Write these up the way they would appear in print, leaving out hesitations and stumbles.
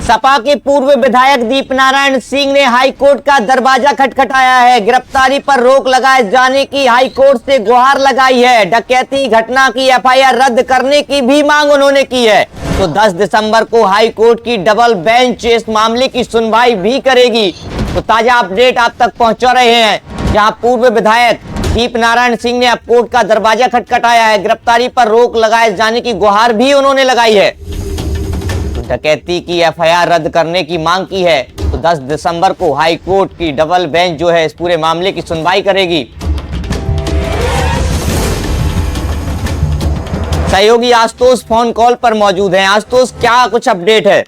सपा के पूर्व विधायक दीपनारायण सिंह ने हाईकोर्ट का दरवाजा खटखटाया है। गिरफ्तारी पर रोक लगाए जाने की हाईकोर्ट से गुहार लगाई है। डकैती घटना की एफआईआर रद्द करने की भी मांग उन्होंने की है। तो 10 दिसंबर को हाईकोर्ट की डबल बेंच इस मामले की सुनवाई भी करेगी। तो ताजा अपडेट आप तक पहुंचा रहे हैं, जहां पूर्व विधायक दीपनारायण सिंह ने अब कोर्ट का दरवाजा खटखटाया है। गिरफ्तारी पर रोक लगाए जाने की गुहार भी उन्होंने लगाई है। डकैती की एफआईआर रद्द करने की मांग की है। तो 10 दिसंबर को हाई कोर्ट की डबल बेंच जो है इस पूरे मामले की सुनवाई करेगी। सहयोगी आशुतोष फोन कॉल पर मौजूद हैं। आशुतोष, क्या कुछ अपडेट है?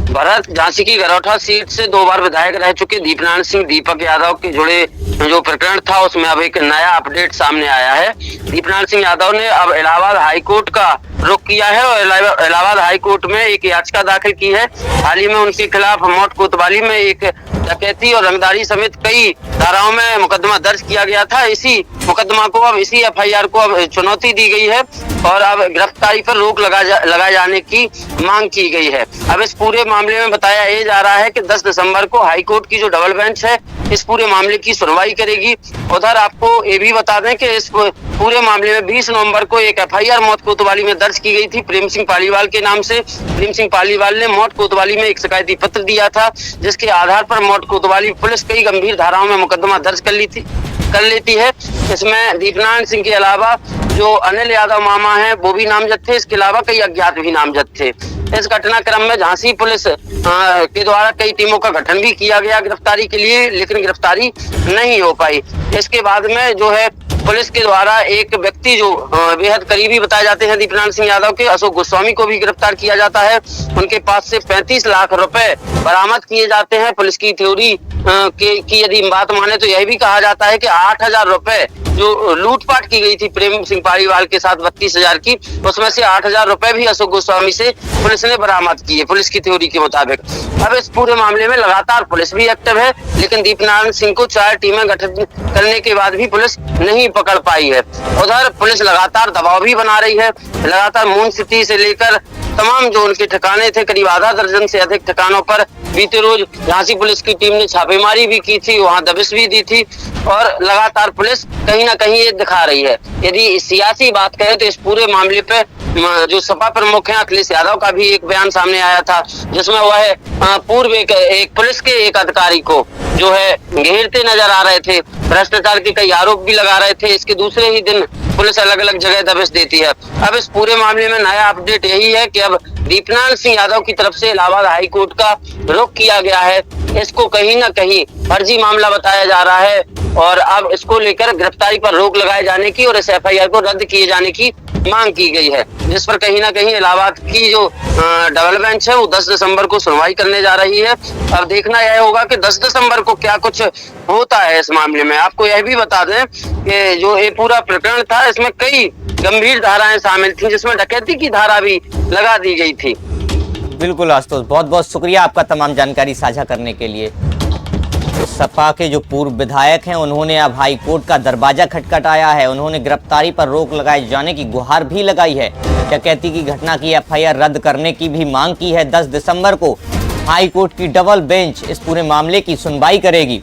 भरत, झांसी की गरौठा सीट से 2 बार विधायक रह चुके दीपनारायण सिंह दीपक यादव के जुड़े जो प्रकरण था उसमें अब एक नया अपडेट सामने आया है। दीपनारायण सिंह यादव ने अब इलाहाबाद हाईकोर्ट का रुख किया है और इलाहाबाद हाईकोर्ट में एक याचिका दाखिल की है। हाल ही में उनके खिलाफ मौत कोतवाली में एक डकैती और रंगदारी समेत कई धाराओं में मुकदमा दर्ज किया गया था। इसी मुकदमा को अब इसी एफआईआर को अब चुनौती दी गई है और अब गिरफ्तारी पर रोक लगाए जाने की मांग की गई है। अब इस पूरे मामले में बताया ये जा रहा है कि 10 दिसंबर को हाईकोर्ट की जो डबल बेंच है इस पूरे मामले की सुनवाई करेगी। उधर आपको ये भी बता दें कि इस पूरे मामले में 20 नवंबर को एक एफआईआर मौत कोतवाली में दर्ज की गई थी प्रेम सिंह पालीवाल के नाम से। प्रेम सिंह पालीवाल ने मौत कोतवाली में एक शिकायती पत्र दिया था, जिसके आधार पर मौत कोतवाली पुलिस कई गंभीर धाराओं में मुकदमा दर्ज कर लेती है। इसमें दीपनारायण सिंह के अलावा जो अनिल यादव मामा हैं वो भी नामजद थे। इसके अलावा कई अज्ञात भी नामजद थे। इस घटनाक्रम में झांसी पुलिस के द्वारा कई टीमों का गठन भी किया गया गिरफ्तारी के लिए, लेकिन गिरफ्तारी नहीं हो पाई। इसके बाद में जो है पुलिस के द्वारा एक व्यक्ति जो बेहद करीबी बताए जाते हैं दीपनारायण सिंह यादव के, अशोक गोस्वामी को भी गिरफ्तार किया जाता है। उनके पास से 35 लाख रुपए बरामद किए जाते हैं। पुलिस की थ्योरी की यदि बात माने तो यह भी कहा जाता है कि 8,000 रुपए जो लूटपाट की गई थी प्रेम सिंह पालीवाल के साथ 32,000 की, उसमें से 8,000 रुपए भी अशोक गोस्वामी से पुलिस ने बरामद किए, पुलिस की थ्योरी के मुताबिक। अब इस पूरे मामले में लगातार पुलिस भी एक्टिव है, लेकिन दीपनारायण सिंह को 4 टीमें गठित करने के बाद भी पुलिस नहीं पकड़ पाई है। उधर पुलिस लगातार दबाव भी बना रही है। लगातार मून सिटी से लेकर तमाम जो उनके ठिकाने थे, करीब आधा दर्जन से अधिक ठिकानों पर बीते रोज झांसी पुलिस की टीम ने छापेमारी भी की थी, वहां दबिश भी दी थी और लगातार पुलिस कहीं ना कहीं ये दिखा रही है। यदि सियासी बात करें तो इस पूरे मामले पे जो सपा प्रमुख हैं अखिलेश यादव का भी एक बयान सामने आया था, जिसमें वह पूर्व एक पुलिस के एक अधिकारी को जो है घेरते नजर आ रहे थे, भ्रष्टाचार के कई आरोप भी लगा रहे थे। इसके दूसरे ही दिन पुलिस अलग अलग जगह दबिश देती है। अब इस पूरे मामले में नया अपडेट यही है कि अब दीपनारायण सिंह यादव की तरफ से इलाहाबाद हाई कोर्ट का रुख किया गया है। इसको कहीं ना कहीं फर्जी मामला बताया जा रहा है और अब इसको लेकर गिरफ्तारी पर रोक लगाए जाने की और इस एफआईआर को रद्द किए जाने की मांग की गई है, जिस पर कहीं ना कहीं इलाहाबाद की जो डबल बेंच है वो 10 दिसंबर को सुनवाई करने जा रही है। अब देखना यह होगा कि 10 दिसंबर को क्या कुछ होता है इस मामले में। आपको यह भी बता दें कि जो ये पूरा प्रकरण था इसमें कई गंभीर धाराएं शामिल थी, जिसमें डकैती की धारा भी लगा दी गई थी। बिल्कुल आशुतोष, बहुत बहुत शुक्रिया आपका तमाम जानकारी साझा करने के लिए। सपा के जो पूर्व विधायक हैं उन्होंने अब हाई कोर्ट का दरवाजा खटखटाया है। उन्होंने गिरफ्तारी पर रोक लगाए जाने की गुहार भी लगाई है। डकैती की घटना की एफआईआर रद्द करने की भी मांग की है। 10 दिसंबर को हाई कोर्ट की डबल बेंच इस पूरे मामले की सुनवाई करेगी।